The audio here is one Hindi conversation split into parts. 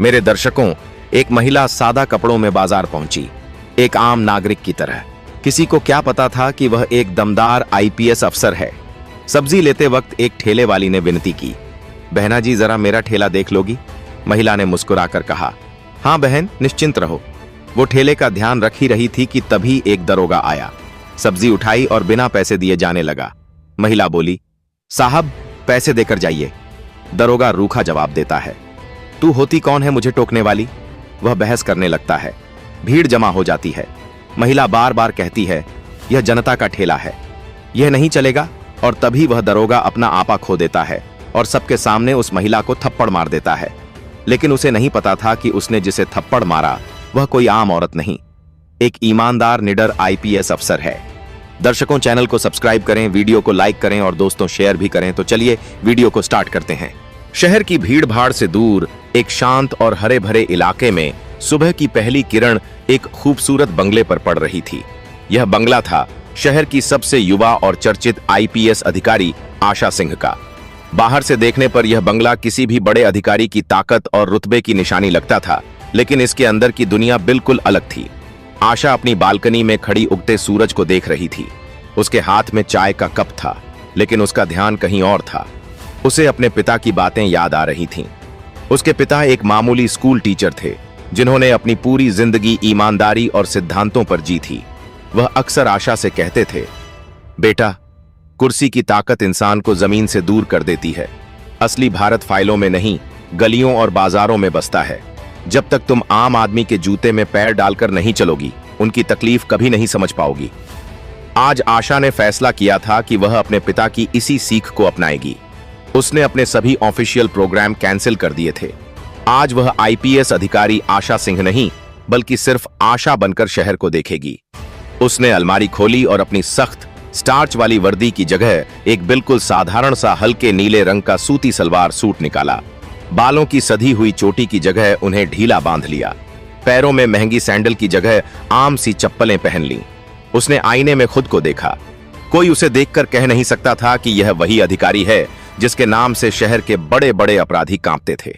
मेरे दर्शकों, एक महिला सादा कपड़ों में बाजार पहुंची, एक आम नागरिक की तरह। किसी को क्या पता था कि वह एक दमदार आईपीएस अफसर है। सब्जी लेते वक्त एक ठेले वाली ने विनती की, बहना जी जरा मेरा ठेला देख लोगी? महिला ने मुस्कुराकर कहा, हाँ बहन, निश्चिंत रहो। वो ठेले का ध्यान रख ही रही थी कि तभी एक दरोगा आया, सब्जी उठाई और बिना पैसे दिए जाने लगा। महिला बोली, साहब पैसे देकर जाइए। दरोगा रूखा जवाब देता है, तू होती कौन है मुझे टोकने वाली? वह बहस करने लगता है। भीड़ जमा हो जाती है। महिला बार बार कहती है, यह जनता का ठेला है, यह नहीं चलेगा। और तभी वह दरोगा अपना आपा खो देता है और सबके सामने उस महिला को थप्पड़ मार देता है। लेकिन उसे नहीं पता था कि उसने जिसे थप्पड़ मारा वह कोई आम औरत नहीं, एक ईमानदार निडर आईपीएस अफसर है। दर्शकों, चैनल को सब्सक्राइब करें, वीडियो को लाइक करें और दोस्तों शेयर भी करें। तो चलिए वीडियो को स्टार्ट करते हैं। शहर की भीड़ भाड़ से दूर एक शांत और हरे भरे इलाके में सुबह की पहली किरण एक खूबसूरत बंगले पर पड़ रही थी। यह बंगला था शहर की सबसे युवा और चर्चित आईपीएस अधिकारी आशा सिंह का। बाहर से देखने पर यह बंगला किसी भी बड़े अधिकारी की ताकत और रुतबे की निशानी लगता था, लेकिन इसके अंदर की दुनिया बिल्कुल अलग थी। आशा अपनी बालकनी में खड़ी उगते सूरज को देख रही थी। उसके हाथ में चाय का कप था, लेकिन उसका ध्यान कहीं और था। उसे अपने पिता की बातें याद आ रही थीं। उसके पिता एक मामूली स्कूल टीचर थे, जिन्होंने अपनी पूरी जिंदगी ईमानदारी और सिद्धांतों पर जी थी। वह अक्सर आशा से कहते थे, बेटा, कुर्सी की ताकत इंसान को जमीन से दूर कर देती है। असली भारत फाइलों में नहीं, गलियों और बाजारों में बसता है। जब तक तुम आम आदमी के जूते में पैर डालकर नहीं चलोगी, उनकी तकलीफ कभी नहीं समझ पाओगी। आज आशा ने फैसला किया था कि वह अपने पिता की इसी सीख को अपनाएगी। उसने अपने सभी ऑफिशियल प्रोग्राम कैंसिल कर दिए थे। आज वह आईपीएस अधिकारी आशा सिंह नहीं, बल्कि सिर्फ आशा बनकर शहर को देखेगी। उसने अलमारी खोली और अपनी सख्त स्टार्च वाली वर्दी की जगह एक बिल्कुल साधारण सा हल्के नीले रंग का सूती सलवार सूट निकाला। बालों की सधी हुई चोटी की जगह उन्हें ढीला बांध लिया। पैरों में महंगी सैंडल की जगह आम सी चप्पलें पहन लीं। उसने आईने में खुद को देखा। कोई उसे देखकर कह नहीं सकता था कि यह वही अधिकारी है जिसके नाम से शहर के बड़े बड़े अपराधी कांपते थे।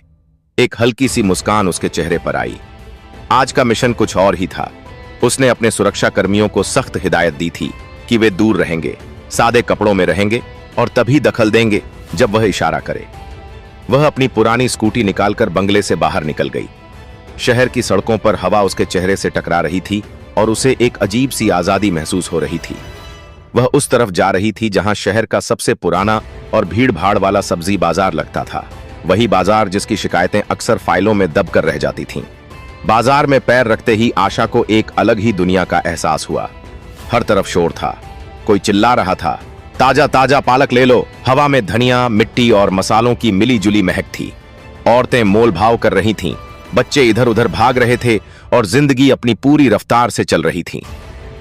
एक हल्की सी मुस्कान उसके चेहरे पर आई। आज का मिशन कुछ और ही था। उसने अपने सुरक्षा कर्मियों को सख्त हिदायत दी थी कि वे दूर रहेंगे, सादे कपड़ों में रहेंगे और तभी दखल देंगे जब वह इशारा करे। वह अपनी पुरानी स्कूटी निकालकर बंगले से बाहर निकल गई। शहर की सड़कों पर हवा उसके चेहरे से टकरा रही थी और उसे एक अजीब सी आजादी महसूस हो रही थी। वह उस तरफ जा रही थी जहां शहर का सबसे पुराना और भीड़ भाड़ वाला सब्जी बाजार लगता था। वही बाजार जिसकी शिकायतें अक्सर फाइलों में दब कर रह जाती थीं। बाजार में पैर रखते ही आशा को एक अलग ही दुनिया का एहसास हुआ। हर तरफ शोर था। कोई चिल्ला रहा था, ताजा ताजा पालक ले लो। हवा में धनिया, मिट्टी और मसालों की मिली जुली महक थी। औरतें मोल भाव कर रही थीं, बच्चे इधर उधर भाग रहे थे और जिंदगी अपनी पूरी रफ्तार से चल रही थी।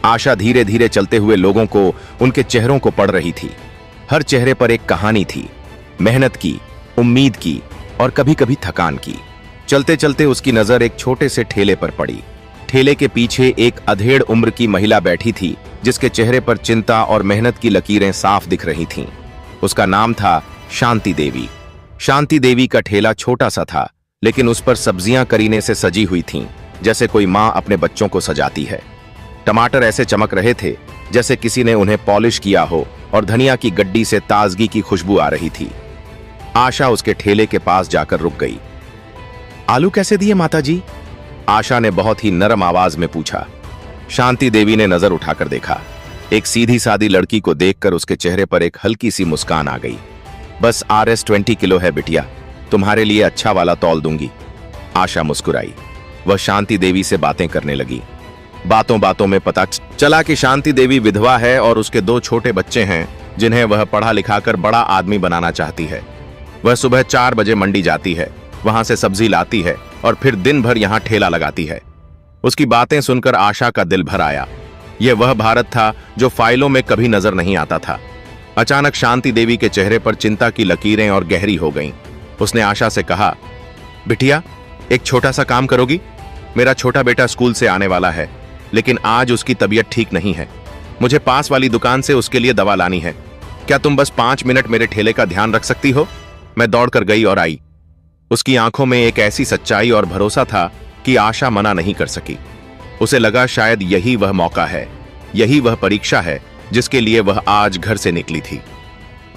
आशा धीरे धीरे चलते हुए लोगों को, उनके चेहरों को पढ़ रही थी। हर चेहरे पर एक कहानी थी, मेहनत की, उम्मीद की और कभी कभी थकान की। चलते चलते उसकी नजर एक छोटे से ठेले पर पड़ी। ठेले के पीछे एक अधेड़ उम्र की महिला बैठी थी, जिसके चेहरे पर चिंता और मेहनत की लकीरें साफ दिख रही थीं। उसका नाम था शांति देवी। शांति देवी का ठेला छोटा सा था, लेकिन उस पर सब्जियां करीने से सजी हुई थीं, जैसे कोई मां अपने बच्चों को सजाती है। टमाटर ऐसे चमक रहे थे जैसे किसी ने उन्हें पॉलिश किया हो और धनिया की गड्डी से ताजगी की खुशबू आ रही थी। आशा उसके ठेले के पास जाकर रुक गई। आलू कैसे दिए माताजी? आशा ने बहुत ही नरम आवाज में पूछा। शांति देवी ने नजर उठाकर देखा। एक सीधी सादी लड़की को देखकर उसके चेहरे पर एक हल्की सी मुस्कान आ गई। बस RS 20 किलो है बिटिया, तुम्हारे लिए अच्छा वाला तौल दूंगी। आशा मुस्कुराई। वह शांति देवी से बातें करने लगी। बातों बातों में पता चला कि शांति देवी विधवा है और उसके 2 छोटे बच्चे हैं, जिन्हें वह पढ़ा लिखाकर बड़ा आदमी बनाना चाहती है। वह सुबह 4 बजे मंडी जाती है, वहां से सब्जी लाती है और फिर दिन भर यहाँ ठेला लगाती है। उसकी बातें सुनकर आशा का दिल भर आया। यह वह भारत था जो फाइलों में कभी नजर नहीं आता था। अचानक शांति देवी के चेहरे पर चिंता की लकीरें और गहरी हो गईं। उसने आशा से कहा, बिटिया, एक छोटा सा काम करोगी? मेरा छोटा बेटा स्कूल से आने वाला है, लेकिन आज उसकी तबीयत ठीक नहीं है। मुझे पास वाली दुकान से उसके लिए दवा लानी है। क्या तुम बस 5 मिनट मेरे ठेले का ध्यान रख सकती हो? मैं दौड़कर गई और आई। उसकी आंखों में एक ऐसी सच्चाई और भरोसा था कि आशा मना नहीं कर सकी। उसे लगा शायद यही वह मौका है, यही वह परीक्षा है जिसके लिए वह आज घर से निकली थी।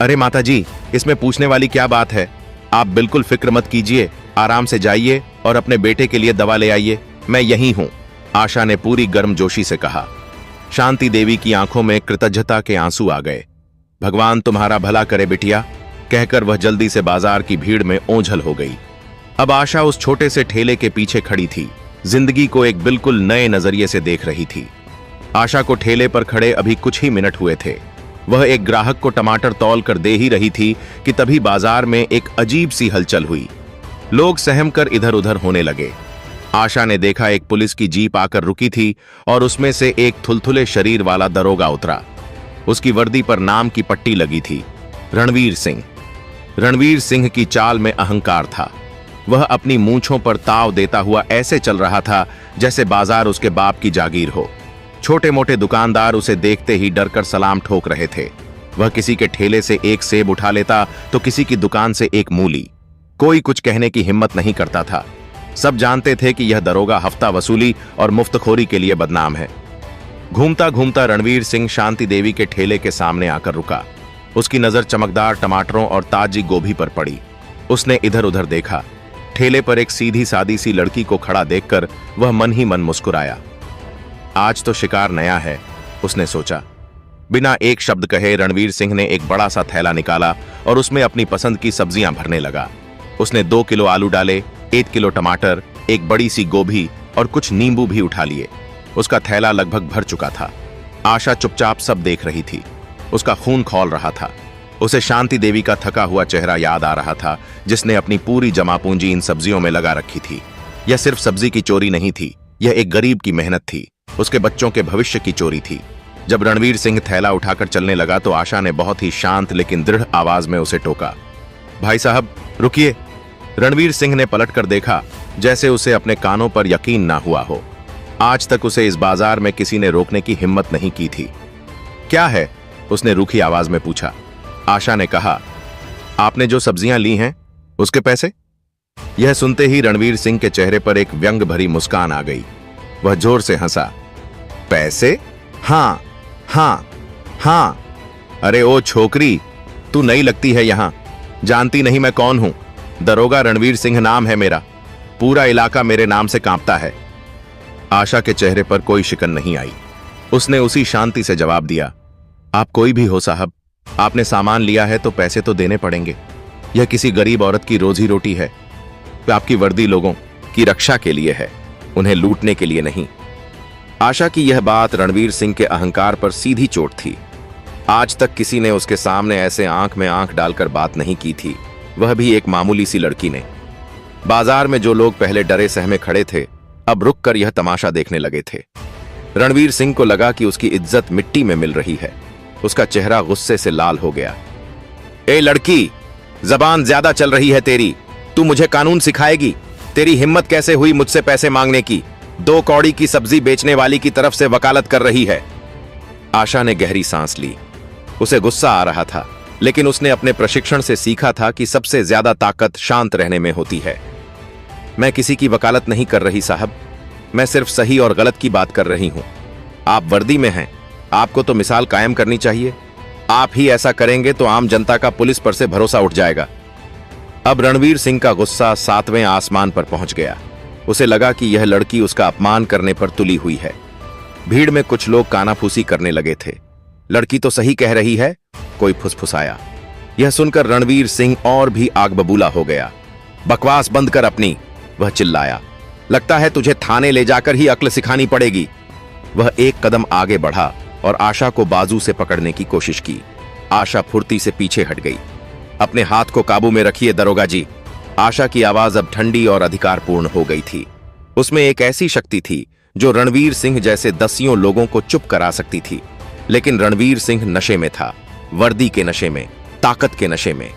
अरे माताजी, इसमें पूछने वाली क्या बात है? आप बिल्कुल फिक्र मत कीजिए, आराम से जाइए और अपने बेटे के लिए दवा ले आइए, मैं यहीं हूं, आशा ने पूरी गर्मजोशी से कहा। शांति देवी की आंखों में कृतज्ञता के आंसू आ गए। भगवान तुम्हारा भला करे बिटिया, कहकर वह जल्दी से बाजार की भीड़ में ओझल हो गई। अब आशा उस छोटे से ठेले के पीछे खड़ी थी, जिंदगी को एक बिल्कुल नए नजरिए से देख रही थी। आशा को ठेले पर खड़े अभी कुछ ही मिनट हुए थे। वह एक ग्राहक को टमाटर तौल कर दे ही रही थी कि तभी बाजार में एक अजीब सी हलचल हुई। लोग सहम कर इधर उधर होने लगे। आशा ने देखा एक पुलिस की जीप आकर रुकी थी और उसमें से एक थुलथुले शरीर वाला दरोगा उतरा। उसकी वर्दी पर नाम की पट्टी लगी थी, रणवीर सिंह। रणवीर सिंह की चाल में अहंकार था। वह अपनी मूंछों पर ताव देता हुआ ऐसे चल रहा था जैसे बाजार उसके बाप की जागीर हो। छोटे मोटे दुकानदार उसे देखते ही डरकर सलाम ठोक रहे थे। वह किसी के ठेले से एक सेब उठा लेता तो किसी की दुकान से एक मूली। कोई कुछ कहने की हिम्मत नहीं करता था। सब जानते थे कि यह दरोगा हफ्ता वसूली और मुफ्तखोरी के लिए बदनाम है। घूमता घूमता रणवीर सिंह शांति देवी के ठेले के सामने आकर रुका। उसकी नजर चमकदार टमाटरों और ताजी गोभी पर पड़ी। उसने इधर उधर देखा। ठेले पर एक सीधी सादी सी लड़की को खड़ा देखकर वह मन ही मन मुस्कुराया। आज तो शिकार नया है, उसने सोचा। बिना एक शब्द कहे रणवीर सिंह ने एक बड़ा सा थैला निकाला और उसमें अपनी पसंद की सब्जियां भरने लगा। उसने 2 किलो आलू डाले, 1 किलो टमाटर, एक बड़ी सी गोभी और कुछ नींबू भी उठा लिए। उसका थैला लगभग भर चुका था। आशा चुपचाप सब देख रही थी। उसका खून खौल रहा था। उसे शांति देवी का थका हुआ चेहरा याद आ रहा था, जिसने अपनी पूरी जमा पूंजी इन सब्जियों में लगा रखी थी। यह सिर्फ सब्जी की चोरी नहीं थी, यह एक गरीब की मेहनत थी, उसके बच्चों के भविष्य की चोरी थी। जब रणवीर सिंह थैला उठाकर चलने लगा तो आशा ने बहुत ही शांत लेकिन दृढ़ आवाज में उसे टोका। भाई साहब, रुकिए। रणवीर सिंह ने पलटकर देखा, जैसे उसे अपने कानों पर यकीन ना हुआ हो। आज तक उसे इस बाजार में किसी ने रोकने की हिम्मत नहीं की थी। क्या है? उसने रूखी आवाज में पूछा। आशा ने कहा, आपने जो सब्जियां ली हैं उसके पैसे? यह सुनते ही रणवीर सिंह के चेहरे पर एक व्यंग भरी मुस्कान आ गई। वह जोर से हंसा। पैसे? हाँ हाँ हाँ। अरे ओ छोकरी, तू नई लगती है यहां, जानती नहीं मैं कौन हूं? दरोगा रणवीर सिंह नाम है मेरा। पूरा इलाका मेरे नाम से कांपता है। आशा के चेहरे पर कोई शिकन नहीं आई। उसने उसी शांति से जवाब दिया, आप कोई भी हो साहब, आपने सामान लिया है तो पैसे तो देने पड़ेंगे। यह किसी गरीब औरत की रोजी रोटी है। आपकी वर्दी लोगों की रक्षा के लिए है, उन्हें लूटने के लिए नहीं। आशा की यह बात रणवीर सिंह के अहंकार पर सीधी चोट थी। आज तक किसी ने उसके सामने ऐसे आंख में आंख डालकर बात नहीं की थी, वह भी एक मामूली सी लड़की ने। बाजार में जो लोग पहले डरे सहमे खड़े थे, अब रुककर यह तमाशा देखने लगे थे। रणवीर सिंह को लगा कि उसकी इज्जत मिट्टी में मिल रही है। उसका चेहरा गुस्से से लाल हो गया। ए लड़की, जबान ज्यादा चल रही है तेरी। तू मुझे कानून सिखाएगी? तेरी हिम्मत कैसे हुई मुझसे पैसे मांगने की? 2 कौड़ी की सब्जी बेचने वाली की तरफ से वकालत कर रही है। आशा ने गहरी सांस ली। उसे गुस्सा आ रहा था, लेकिन उसने अपने प्रशिक्षण से सीखा था कि सबसे ज्यादा ताकत शांत रहने में होती है। मैं किसी की वकालत नहीं कर रही साहब, मैं सिर्फ सही और गलत की बात कर रही हूं। आप वर्दी में हैं, आपको तो मिसाल कायम करनी चाहिए। आप ही ऐसा करेंगे तो आम जनता का पुलिस पर से भरोसा उठ जाएगा। अब रणवीर सिंह का गुस्सा 7वें आसमान पर पहुंच गया। उसे लगा कि यह लड़की उसका अपमान करने पर तुली हुई है। भीड़ में कुछ लोग कानाफूसी करने लगे थे। लड़की तो सही कह रही है, कोई फुसफुसाया। यह सुनकर रणवीर सिंह और भी आग बबूला हो गया। बकवास बंद कर अपनी, वह चिल्लाया। लगता है तुझे थाने ले जाकर ही अक्ल सिखानी पड़ेगी। वह एक कदम आगे बढ़ा और आशा को बाजू से पकड़ने की कोशिश की। आशा फुर्ती से पीछे हट गई। अपने हाथ को काबू में रखिए दरोगा जी। आशा की आवाज अब ठंडी और अधिकारपूर्ण हो गई थी। उसमें एक ऐसी शक्ति थी जो रणवीर सिंह जैसे दसियों लोगों को चुप करा सकती थी। लेकिन रणवीर सिंह नशे में था, वर्दी के नशे में, ताकत के नशे में।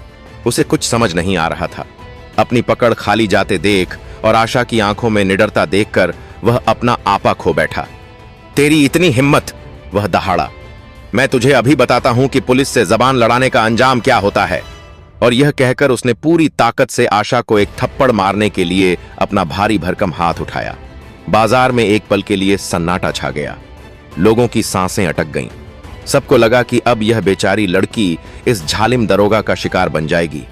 उसे कुछ समझ नहीं आ रहा था। अपनी पकड़ खाली जाते देख और आशा की आंखों में निडरता देखकर वह अपना आपा खो बैठा। तेरी इतनी हिम्मत, वह दहाड़ा। मैं तुझे अभी बताता हूं कि पुलिस से जबान लड़ाने का अंजाम क्या होता है। और यह कहकर उसने पूरी ताकत से आशा को एक थप्पड़ मारने के लिए अपना भारी भरकम हाथ उठाया। बाजार में एक पल के लिए सन्नाटा छा गया। लोगों की सांसें अटक गईं। सबको लगा कि अब यह बेचारी लड़की इस झालिम दरोगा का शिकार बन जाएगी।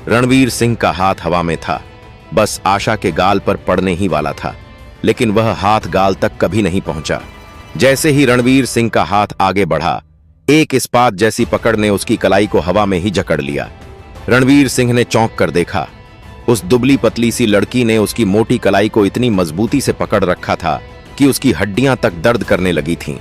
रणवीर सिंह का हाथ हवा में था, बस आशा के गाल पर पड़ने ही वाला था, लेकिन वह हाथ गाल तक कभी नहीं पहुंचा। जैसे ही रणवीर सिंह का हाथ आगे बढ़ा, एक इस्पात जैसी पकड़ ने उसकी कलाई को हवा में ही जकड़ लिया। रणवीर सिंह ने चौंक कर देखा। उस दुबली पतली सी लड़की ने उसकी मोटी कलाई को इतनी मजबूती से पकड़ रखा था कि उसकी हड्डियां तक दर्द करने लगी थीं।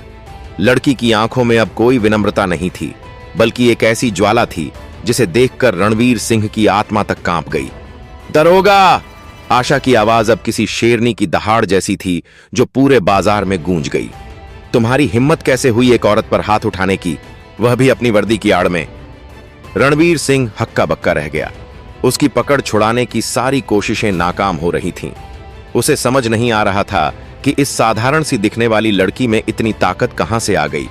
लड़की की आंखों में अब कोई विनम्रता नहीं थी, बल्कि एक ऐसी ज्वाला थी जिसे देखकर रणवीर सिंह की आत्मा तक कांप गई। दरोगा! आशा की आवाज अब किसी शेरनी की दहाड़ जैसी थी जो पूरे बाजार में गूंज गई। तुम्हारी हिम्मत कैसे हुई एक औरत पर हाथ उठाने की, वह भी अपनी वर्दी की आड़ में? रणवीर सिंह हक्का बक्का रह गया। उसकी पकड़ छुड़ाने की सारी कोशिशें नाकाम हो रही थीं। उसे समझ नहीं आ रहा था कि इस साधारण सी दिखने वाली लड़की में इतनी ताकत कहां से आ गई।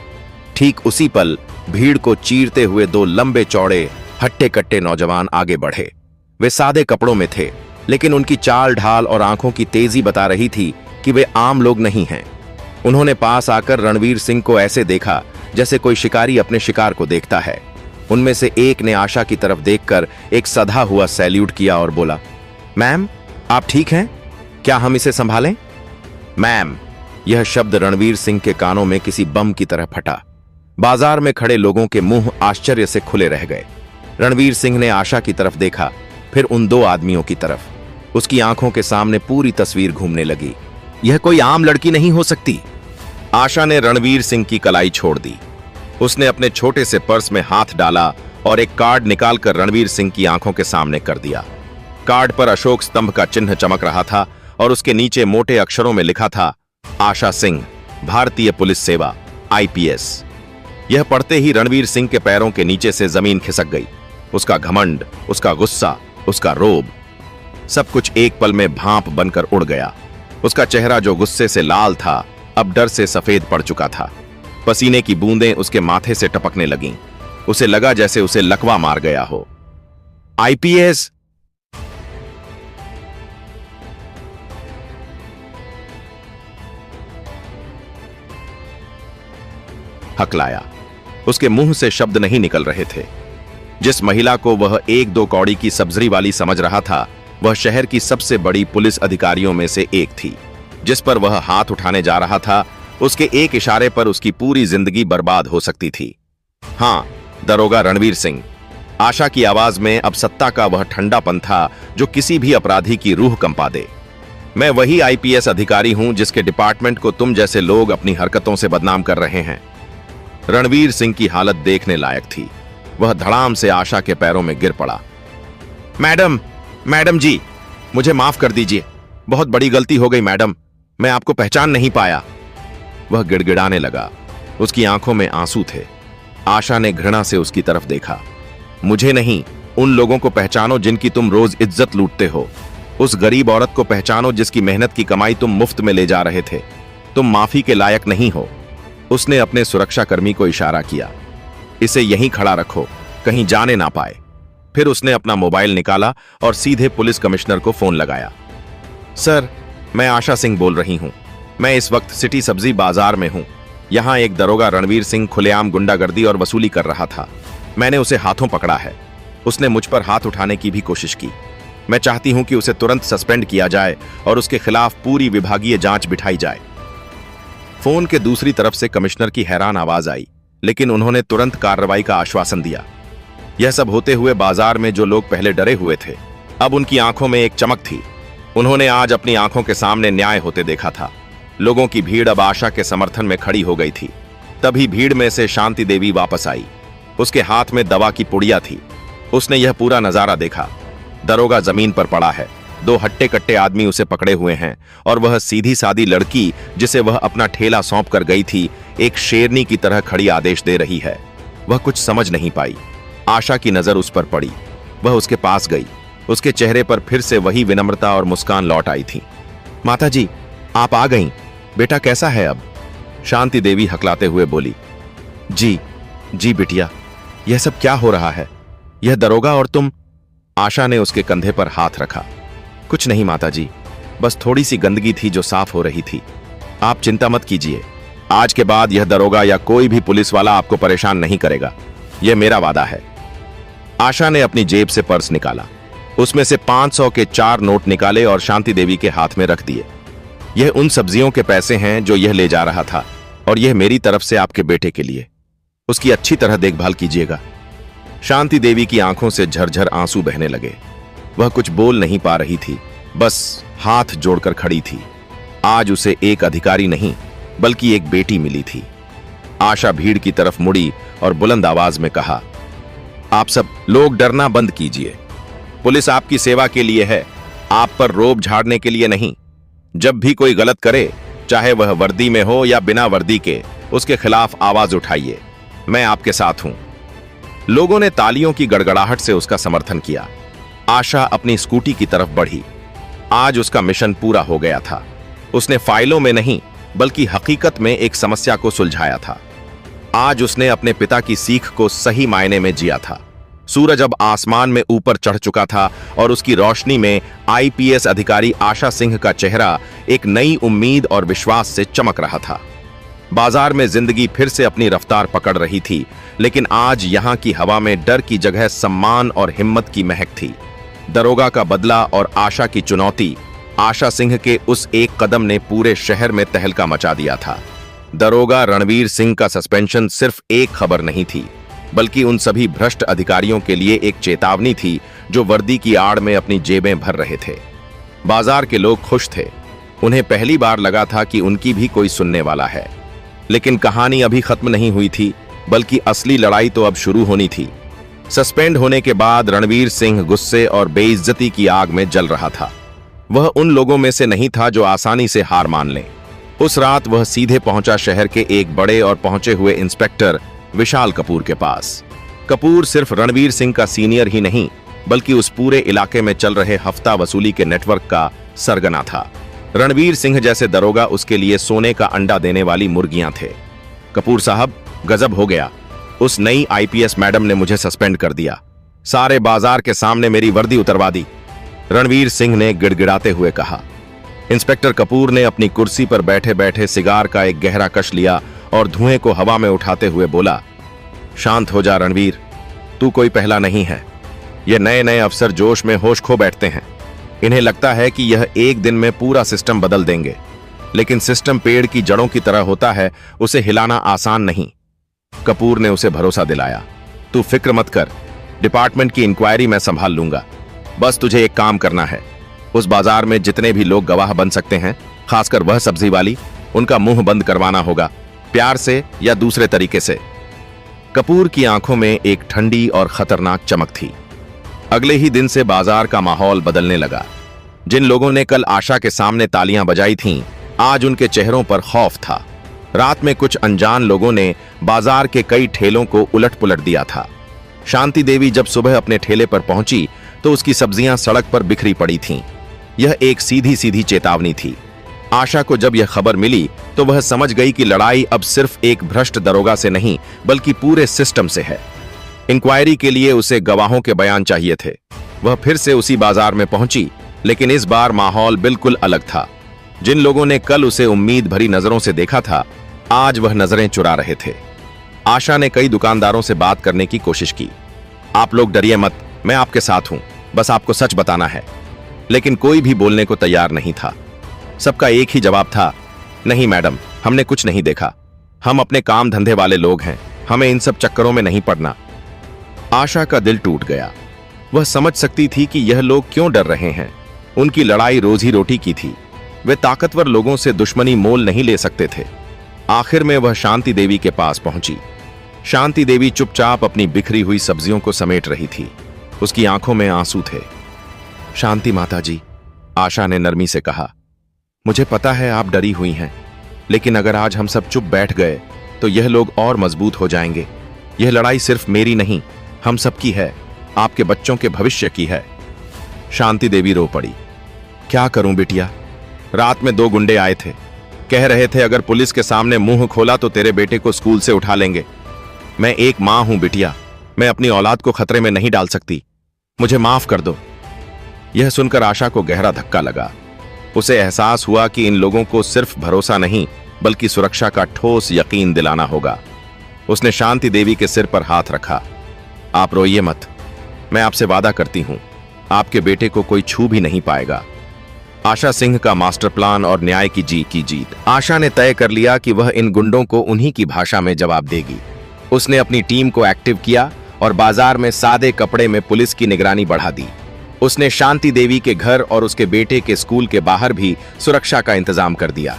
ठीक उसी पल भीड़ को चीरते हुए दो लंबे चौड़े हट्टे कट्टे नौजवान आगे बढ़े। वे सादे कपड़ों में थे, लेकिन उनकी चाल ढाल और आंखों की तेजी बता रही थी कि वे आम लोग नहीं हैं। उन्होंने पास आकर रणवीर सिंह को ऐसे देखा जैसे कोई शिकारी अपने शिकार को देखता है। उनमें से एक ने आशा की तरफ देखकर एक सधा हुआ सैल्यूट किया और बोला, मैम, आप ठीक हैं? क्या हम इसे संभालें? मैम, यह शब्द रणवीर सिंह के कानों में किसी बम की तरह फटा। बाजार में खड़े लोगों के मुंह आश्चर्य से खुले रह गए। रणवीर सिंह ने आशा की तरफ देखा, फिर उन दो आदमियों की तरफ। उसकी आंखों के सामने पूरी तस्वीर घूमने लगी। यह कोई आम लड़की नहीं हो सकती। आशा ने रणवीर सिंह की कलाई छोड़ दी। उसने अपने छोटे से पर्स में हाथ डाला और एक कार्ड निकालकर रणवीर सिंह की आंखों के सामने कर दिया। कार्ड पर अशोक स्तंभ का चिन्ह चमक रहा था और उसके नीचे मोटे अक्षरों में लिखा था, आशा सिंह, भारतीय पुलिस सेवा, IPS। यह पढ़ते ही रणवीर सिंह के पैरों के नीचे से जमीन खिसक गई। उसका घमंड, उसका गुस्सा, उसका रोब, सब कुछ एक पल में भांप बनकर उड़ गया। उसका चेहरा जो गुस्से से लाल था, अब डर से सफेद पड़ चुका था। पसीने की बूंदें उसके माथे से टपकने लगीं। उसे लगा जैसे उसे लकवा मार गया हो। IPS? हकलाया। उसके मुंह से शब्द नहीं निकल रहे थे। जिस महिला को वह एक दो कौड़ी की सब्जरी वाली समझ रहा था, वह शहर की सबसे बड़ी पुलिस अधिकारियों में से एक थी। जिस पर वह हाथ उठाने जा रहा था, उसके एक इशारे पर उसकी पूरी जिंदगी बर्बाद हो सकती थी। हां, दरोगा रणवीर सिंह। आशा की आवाज में अब सत्ता का वह ठंडापन था जो किसी भी अपराधी की रूह कंपा दे। मैं वही IPS अधिकारी हूं जिसके डिपार्टमेंट को तुम जैसे लोग अपनी हरकतों से बदनाम कर रहे हैं। रणवीर सिंह की हालत देखने लायक थी। वह धड़ाम से आशा के पैरों में गिर पड़ा। मैडम जी, मुझे माफ कर दीजिए। बहुत बड़ी गलती हो गई मैडम, मैं आपको पहचान नहीं पाया। वह गिड़गिड़ाने लगा। उसकी आंखों में आंसू थे। आशा ने घृणा से उसकी तरफ देखा। मुझे नहीं, उन लोगों को पहचानो जिनकी तुम रोज इज्जत लूटते हो। उस गरीब औरत को पहचानो जिसकी मेहनत की कमाई तुम मुफ्त में ले जा रहे थे। तुम माफी के लायक नहीं हो। उसने अपने सुरक्षाकर्मी को इशारा किया, इसे यहीं खड़ा रखो, कहीं जाने ना पाए। फिर उसने अपना मोबाइल निकाला और सीधे पुलिस कमिश्नर को फोन लगाया। सर, मैं आशा सिंह बोल रही हूं। मैं इस वक्त सिटी सब्जी बाजार में हूं। यहां एक दरोगा रणवीर सिंह खुलेआम गुंडागर्दी और वसूली कर रहा था। मैंने उसे हाथों पकड़ा है। उसने मुझ पर हाथ उठाने की भी कोशिश की। मैं चाहती हूं कि उसे तुरंत सस्पेंड किया जाए और उसके खिलाफ पूरी विभागीय जांच बिठाई जाए। फोन के दूसरी तरफ से कमिश्नर की हैरान आवाज आई, लेकिन उन्होंने तुरंत कार्रवाई का आश्वासन दिया। यह सब होते हुए बाजार में जो लोग पहले डरे हुए थे, अब उनकी आंखों में एक चमक थी। उन्होंने आज अपनी आंखों के सामने न्याय होते देखा था। लोगों की भीड़ अब आशा के समर्थन में खड़ी हो गई थी। तभी भीड़ में से शांति देवी वापस आई। उसके हाथ में दवा की पुड़िया थी। उसने यह पूरा नजारा देखा। दरोगा जमीन पर पड़ा है, दो हट्टे कट्टे आदमी उसे पकड़े हुए हैं और वह सीधी सादी लड़की जिसे वह अपना ठेला सौंप कर गई थी, एक शेरनी की तरह खड़ी आदेश दे रही है। वह कुछ समझ नहीं पाई। आशा की नजर उस पर पड़ी। वह उसके पास गई। उसके चेहरे पर फिर से वही विनम्रता और मुस्कान लौट आई थी। माता जी, आप आ गईं। बेटा कैसा है अब? शांति देवी हकलाते हुए बोली। जी बिटिया, यह सब क्या हो रहा है? यह दरोगा और तुम? आशा ने उसके कंधे पर हाथ रखा। कुछ नहीं माताजी, बस थोड़ी सी गंदगी थी जो साफ हो रही थी। आप चिंता मत कीजिए, आज के बाद यह दरोगा या कोई भी पुलिस वाला आपको परेशान नहीं करेगा, यह मेरा वादा है। आशा ने अपनी जेब से पर्स निकाला, उसमें से 500 के 4 नोट निकाले और शांति देवी के हाथ में रख दिए। यह उन सब्जियों के पैसे हैं जो यह ले जा रहा था, और यह मेरी तरफ से आपके बेटे के लिए। उसकी अच्छी तरह देखभाल कीजिएगा। शांति देवी की आंखों से झरझर आंसू बहने लगे। वह कुछ बोल नहीं पा रही थी, बस हाथ जोड़कर खड़ी थी। आज उसे एक अधिकारी नहीं बल्कि एक बेटी मिली थी। आशा भीड़ की तरफ मुड़ी और बुलंद आवाज में कहा, आप सब लोग डरना बंद कीजिए। पुलिस आपकी सेवा के लिए है, आप पर रोब झाड़ने के लिए नहीं। जब भी कोई गलत करे, चाहे वह वर्दी में हो या बिना वर्दी के, उसके खिलाफ आवाज उठाइए। मैं आपके साथ हूं। लोगों ने तालियों की गड़गड़ाहट से उसका समर्थन किया। आशा अपनी स्कूटी की तरफ बढ़ी। आज उसका मिशन पूरा हो गया था। उसने फाइलों में नहीं बल्कि हकीकत में एक समस्या को सुलझाया था। आज उसने अपने पिता की सीख को सही मायने में जिया था। सूरज अब आसमान में ऊपर चढ़ चुका था और उसकी रोशनी में आईपीएस अधिकारी आशा सिंह का चेहरा एक नई उम्मीद और विश्वास से चमक रहा था। बाजार में जिंदगी फिर से अपनी रफ्तार पकड़ रही थी, लेकिन आज यहां की हवा में डर की जगह सम्मान और हिम्मत की महक थी। दरोगा का बदला और आशा की चुनौती, आशा सिंह के उस एक कदम ने पूरे शहर में तहलका मचा दिया था। दरोगा रणवीर सिंह का सस्पेंशन सिर्फ एक खबर नहीं थी, बल्कि उन सभी भ्रष्ट अधिकारियों के लिए एक चेतावनी थी जो वर्दी की आड़ में अपनी जेबें भर रहे थे। बाजार के लोग खुश थे। उन्हें पहली बार लगा था कि उनकी भी कोई सुनने वाला है। लेकिन कहानी अभी खत्म नहीं हुई थी, बल्कि असली लड़ाई तो अब शुरू होनी थी। सस्पेंड होने के बाद रणवीर सिंह गुस्से और बेइज्जती की आग में जल रहा था। वह उन लोगों में से नहीं था जो आसानी से हार मान लें। उस रात वह सीधे पहुंचा शहर के एक बड़े और पहुंचे हुए इंस्पेक्टर विशाल कपूर के पास। कपूर सिर्फ रणवीर सिंह का सीनियर ही नहीं, बल्कि उस पूरे इलाके में चल रहे हफ्ता वसूली के नेटवर्क का सरगना था। रणवीर सिंह जैसे दरोगा उसके लिए सोने का अंडा देने वाली मुर्गियां थे। कपूर साहब, गजब हो गया। उस नई आईपीएस मैडम ने मुझे सस्पेंड कर दिया। सारे बाजार के सामने मेरी वर्दी उतरवा दी, रणवीर सिंह ने गिड़गिड़ाते हुए कहा। इंस्पेक्टर कपूर ने अपनी कुर्सी पर बैठे बैठे सिगार का एक गहरा कश लिया और धुएं को हवा में उठाते हुए बोला, शांत हो जा रणवीर, तू कोई पहला नहीं है। ये नए नए अफसर जोश में होश खो बैठते हैं। इन्हें लगता है कि यह एक दिन में पूरा सिस्टम बदल देंगे, लेकिन सिस्टम पेड़ की जड़ों की तरह होता है, उसे हिलाना आसान नहीं। कपूर ने उसे भरोसा दिलाया, तू फिक्र मत कर, डिपार्टमेंट की इंक्वायरी मैं संभाल लूंगा। बस तुझे एक काम करना है, उस बाजार में जितने भी लोग गवाह बन सकते हैं, खासकर वह सब्जी वाली, उनका मुंह बंद करवाना होगा, प्यार से या दूसरे तरीके से। कपूर की आंखों में एक ठंडी और खतरनाक चमक थी। अगले ही दिन से बाजार का माहौल बदलने लगा। जिन लोगों ने कल आशा के सामने तालियां बजाई थीं, आज उनके चेहरों पर खौफ था। रात में कुछ अनजान लोगों ने बाजार के कई ठेलों को उलट पुलट दिया था। शांति देवी जब सुबह अपने ठेले पर पहुंची तो उसकी सब्जियां सड़क पर बिखरी पड़ी थीं। यह एक सीधी सीधी चेतावनी थी। आशा को जब यह खबर मिली तो वह समझ गई कि लड़ाई अब सिर्फ एक भ्रष्ट दरोगा से नहीं, बल्कि पूरे सिस्टम से है। इंक्वायरी के लिए उसे गवाहों के बयान चाहिए थे। वह फिर से उसी बाजार में पहुंची, लेकिन इस बार माहौल बिल्कुल अलग था। जिन लोगों ने कल उसे उम्मीद भरी नजरों से देखा था, आज वह नजरें चुरा रहे थे। आशा ने कई दुकानदारों से बात करने की कोशिश की। आप लोग डरिए मत, मैं आपके साथ हूं, बस आपको सच बताना है। लेकिन कोई भी बोलने को तैयार नहीं था। सबका एक ही जवाब था, नहीं मैडम, हमने कुछ नहीं देखा। हम अपने काम धंधे वाले लोग हैं, हमें इन सब चक्करों में नहीं पड़ना। आशा का दिल टूट गया। वह समझ सकती थी कि यह लोग क्यों डर रहे हैं। उनकी लड़ाई रोजी रोटी की थी। वे ताकतवर लोगों से दुश्मनी मोल नहीं ले सकते थे। आखिर में वह शांति देवी के पास पहुंची। शांति देवी चुपचाप अपनी बिखरी हुई सब्जियों को समेट रही थी। उसकी आंखों में आंसू थे। शांति माताजी, आशा ने नरमी से कहा, मुझे पता है आप डरी हुई हैं, लेकिन अगर आज हम सब चुप बैठ गए तो यह लोग और मजबूत हो जाएंगे। यह लड़ाई सिर्फ मेरी नहीं, हम सबकी है, आपके बच्चों के भविष्य की है। शांति देवी रो पड़ी। क्या करूं बिटिया, रात में 2 गुंडे आए थे, कह रहे थे अगर पुलिस के सामने मुंह खोला तो तेरे बेटे को स्कूल से उठा लेंगे। मैं एक मां हूं बिटिया, मैं अपनी औलाद को खतरे में नहीं डाल सकती, मुझे माफ कर दो। यह सुनकर आशा को गहरा धक्का लगा। उसे एहसास हुआ कि इन लोगों को सिर्फ भरोसा नहीं बल्कि सुरक्षा का ठोस यकीन दिलाना होगा। उसने शांति देवी के सिर पर हाथ रखा। आप रोइए मत, मैं आपसे वादा करती हूं, आपके बेटे को कोई छू भी नहीं पाएगा। आशा सिंह का मास्टर प्लान और न्याय की जीत। आशा ने तय कर लिया कि वह इन गुंडों को उन्हीं की भाषा में जवाब देगी। उसने अपनी टीम को एक्टिव किया और बाजार में सादे कपड़े में पुलिस की निगरानी बढ़ा दी। उसने शांति देवी के घर और उसके बेटे के स्कूल के बाहर भी सुरक्षा का इंतजाम कर दिया।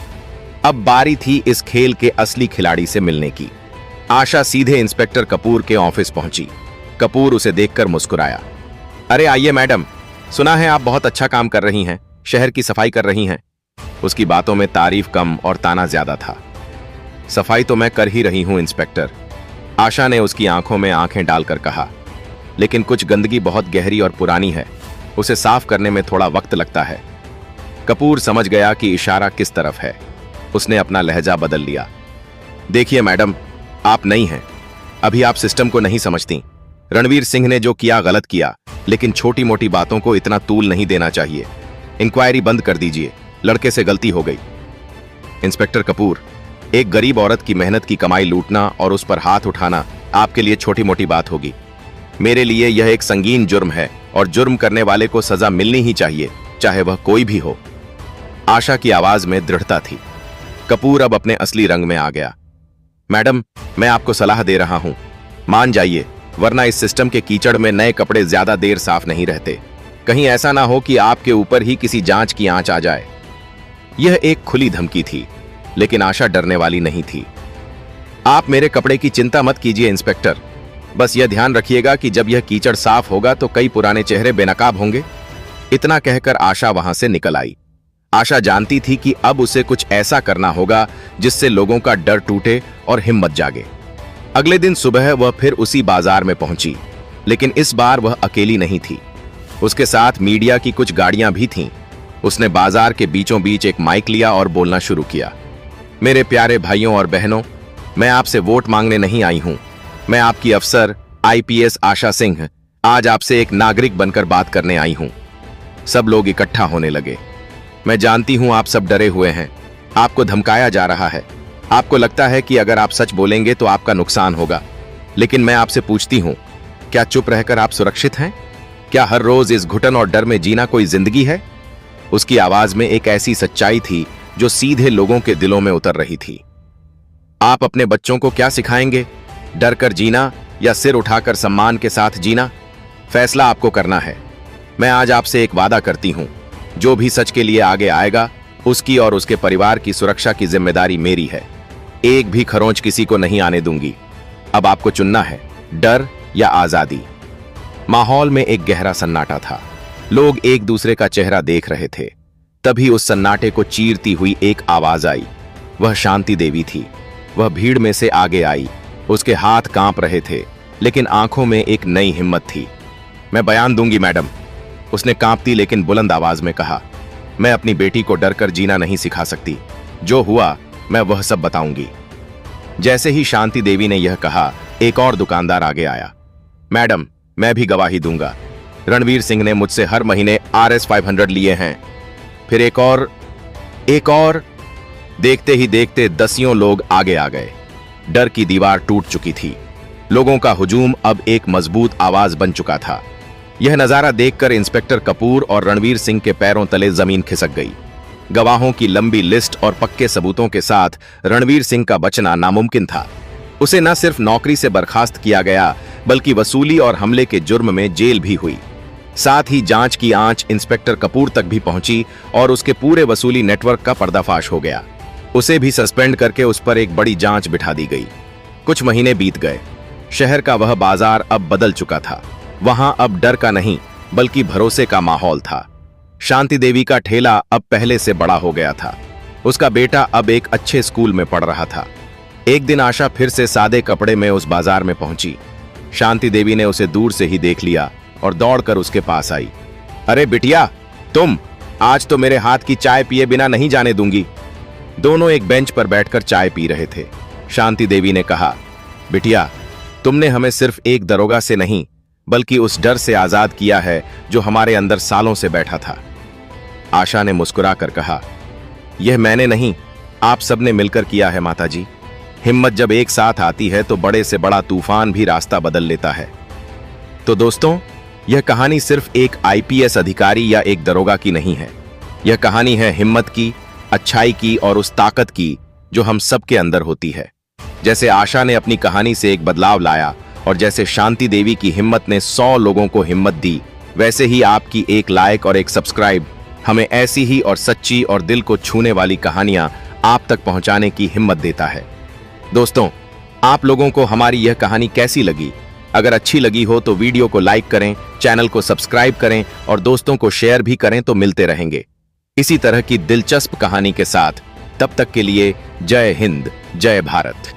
अब बारी थी इस खेल के असली खिलाड़ी से मिलने की। आशा सीधे इंस्पेक्टर कपूर के ऑफिस पहुंची। कपूर उसे देखकर मुस्कुराया। अरे आइए मैडम, सुना है आप बहुत अच्छा काम कर रही हैं, शहर की सफाई कर रही हैं। उसकी बातों में तारीफ कम और ताना ज्यादा था। सफाई तो मैं कर ही रही हूं इंस्पेक्टर, आशा ने उसकी आंखों में आंखें डालकर कहा, लेकिन कुछ गंदगी बहुत गहरी और पुरानी है, उसे साफ करने में थोड़ा वक्त लगता है। कपूर समझ गया कि इशारा किस तरफ है। उसने अपना लहजा बदल लिया। देखिए मैडम, आप नई हैं, अभी आप सिस्टम को नहीं समझती। रणवीर सिंह ने जो किया गलत किया, लेकिन छोटी मोटी बातों को इतना तूल नहीं देना चाहिए। इंक्वायरी बंद कर दीजिए, लड़के से गलती हो गई। इंस्पेक्टर कपूर, एक गरीब औरत की मेहनत की कमाई लूटना और उस पर हाथ उठाना आपके लिए छोटी मोटी बात होगी। मेरे लिए यह एक संगीन जुर्म है और जुर्म करने वाले को सजा मिलनी ही चाहिए, चाहे वह कोई भी हो। आशा की आवाज में दृढ़ता थी। कपूर अब अपने असली रंग में आ गया। मैडम, मैं आपको सलाह दे रहा हूं, मान जाइए, वरना इस सिस्टम के कीचड़ में नए कपड़े ज्यादा देर साफ नहीं रहते। कहीं ऐसा ना हो कि आपके ऊपर ही किसी जांच की आंच आ जाए। यह एक खुली धमकी थी, लेकिन आशा डरने वाली नहीं थी। आप मेरे कपड़े की चिंता मत कीजिए इंस्पेक्टर, बस यह ध्यान रखिएगा कि जब यह कीचड़ साफ होगा तो कई पुराने चेहरे बेनकाब होंगे। इतना कहकर आशा वहां से निकल आई। आशा जानती थी कि अब उसे कुछ ऐसा करना होगा जिससे लोगों का डर टूटे और हिम्मत जागे। अगले दिन सुबह वह फिर उसी बाजार में पहुंची, लेकिन इस बार वह अकेली नहीं थी। उसके साथ मीडिया की कुछ गाड़ियां भी थीं। उसने बाजार के बीचों बीच एक माइक लिया और बोलना शुरू किया। मेरे प्यारे भाइयों और बहनों, मैं आपसे वोट मांगने नहीं आई हूं। मैं आपकी अफसर आईपीएस आशा सिंह आज आपसे एक नागरिक बनकर बात करने आई हूं। सब लोग इकट्ठा होने लगे। मैं जानती हूं आप सब डरे हुए हैं, आपको धमकाया जा रहा है। आपको लगता है कि अगर आप सच बोलेंगे तो आपका नुकसान होगा, लेकिन मैं आपसे पूछती हूं, क्या चुप रहकर आप सुरक्षित हैं? क्या हर रोज इस घुटन और डर में जीना कोई जिंदगी है? उसकी आवाज में एक ऐसी सच्चाई थी जो सीधे लोगों के दिलों में उतर रही थी। आप अपने बच्चों को क्या सिखाएंगे, डर कर जीना या सिर उठाकर सम्मान के साथ जीना? फैसला आपको करना है। मैं आज आपसे एक वादा करती हूं, जो भी सच के लिए आगे आएगा उसकी और उसके परिवार की सुरक्षा की जिम्मेदारी मेरी है। एक भी खरोंच किसी को नहीं आने दूंगी। अब आपको चुनना है, डर या आजादी। माहौल में एक गहरा सन्नाटा था। लोग एक दूसरे का चेहरा देख रहे थे। तभी उस सन्नाटे को चीरती हुई एक आवाज आई। वह शांति देवी थी। वह भीड़ में से आगे आई। उसके हाथ कांप रहे थे, लेकिन आंखों में एक नई हिम्मत थी। मैं बयान दूंगी मैडम, उसने कांपती लेकिन बुलंद आवाज में कहा। मैं अपनी बेटी को डर कर जीना नहीं सिखा सकती। जो हुआ मैं वह सब बताऊंगी। जैसे ही शांति देवी ने यह कहा, एक और दुकानदार आगे आया। मैडम, मैं भी गवाही दूंगा। रणवीर सिंह ने मुझसे हर महीने RS 500 लिए हैं। फिर एक और। देखते ही देखते दसियों लोग आगे आ गए। डर की दीवार टूट चुकी थी। लोगों का हुजूम अब एक मजबूत आवाज बन चुका था। यह नजारा देखकर इंस्पेक्टर कपूर और रणवीर सिंह के पैरों तले जमीन खिसक गई। गवाहों की लंबी लिस्ट और पक्के सबूतों के साथ रणवीर सिंह का बचना नामुमकिन था। उसे न सिर्फ नौकरी से बर्खास्त किया गया, बल्कि वसूली और हमले के जुर्म में जेल भी हुई। साथ ही जांच की आंच इंस्पेक्टर कपूर तक भी पहुंची और उसके पूरे वसूली नेटवर्क का पर्दाफाश हो गया। उसे भी सस्पेंड करके उस पर एक बड़ी जांच बिठा दी गई। कुछ महीने बीत गए। शहर का वह बाजार अब बदल चुका था। वहां अब डर का नहीं, बल्कि भरोसे का माहौल था। शांति देवी का ठेला अब पहले से बड़ा हो गया था। उसका बेटा अब एक अच्छे स्कूल में पढ़ रहा था। एक दिन आशा फिर से सादे कपड़े में उस बाजार में पहुंची। शांति देवी ने उसे दूर से ही देख लिया और दौड़कर उसके पास आई। अरे बिटिया, तुम आज तो मेरे हाथ की चाय पिए बिना नहीं जाने दूंगी। दोनों एक बेंच पर बैठकर चाय पी रहे थे। शांति देवी ने कहा, बिटिया, तुमने हमें सिर्फ एक दरोगा से नहीं बल्कि उस डर से आजाद किया है जो हमारे अंदर सालों से बैठा था। आशा ने मुस्कुराकर कहा, यह मैंने नहीं, आप सबने मिलकर किया है माताजी। हिम्मत जब एक साथ आती है तो बड़े से बड़ा तूफान भी रास्ता बदल लेता है। तो दोस्तों, यह कहानी सिर्फ एक आईपीएस अधिकारी या एक दरोगा की नहीं है। यह कहानी है हिम्मत की, अच्छाई की और उस ताकत की जो हम सबके अंदर होती है। जैसे आशा ने अपनी कहानी से एक बदलाव लाया और जैसे शांति देवी की हिम्मत ने 100 लोगों को हिम्मत दी, वैसे ही आपकी एक लाइक और एक सब्सक्राइब हमें ऐसी ही और सच्ची और दिल को छूने वाली कहानियां आप तक पहुंचाने की हिम्मत देता है। दोस्तों, आप लोगों को हमारी यह कहानी कैसी लगी? अगर अच्छी लगी हो तो वीडियो को लाइक करें, चैनल को सब्सक्राइब करें और दोस्तों को शेयर भी करें। तो मिलते रहेंगे इसी तरह की दिलचस्प कहानी के साथ। तब तक के लिए जय हिंद, जय भारत।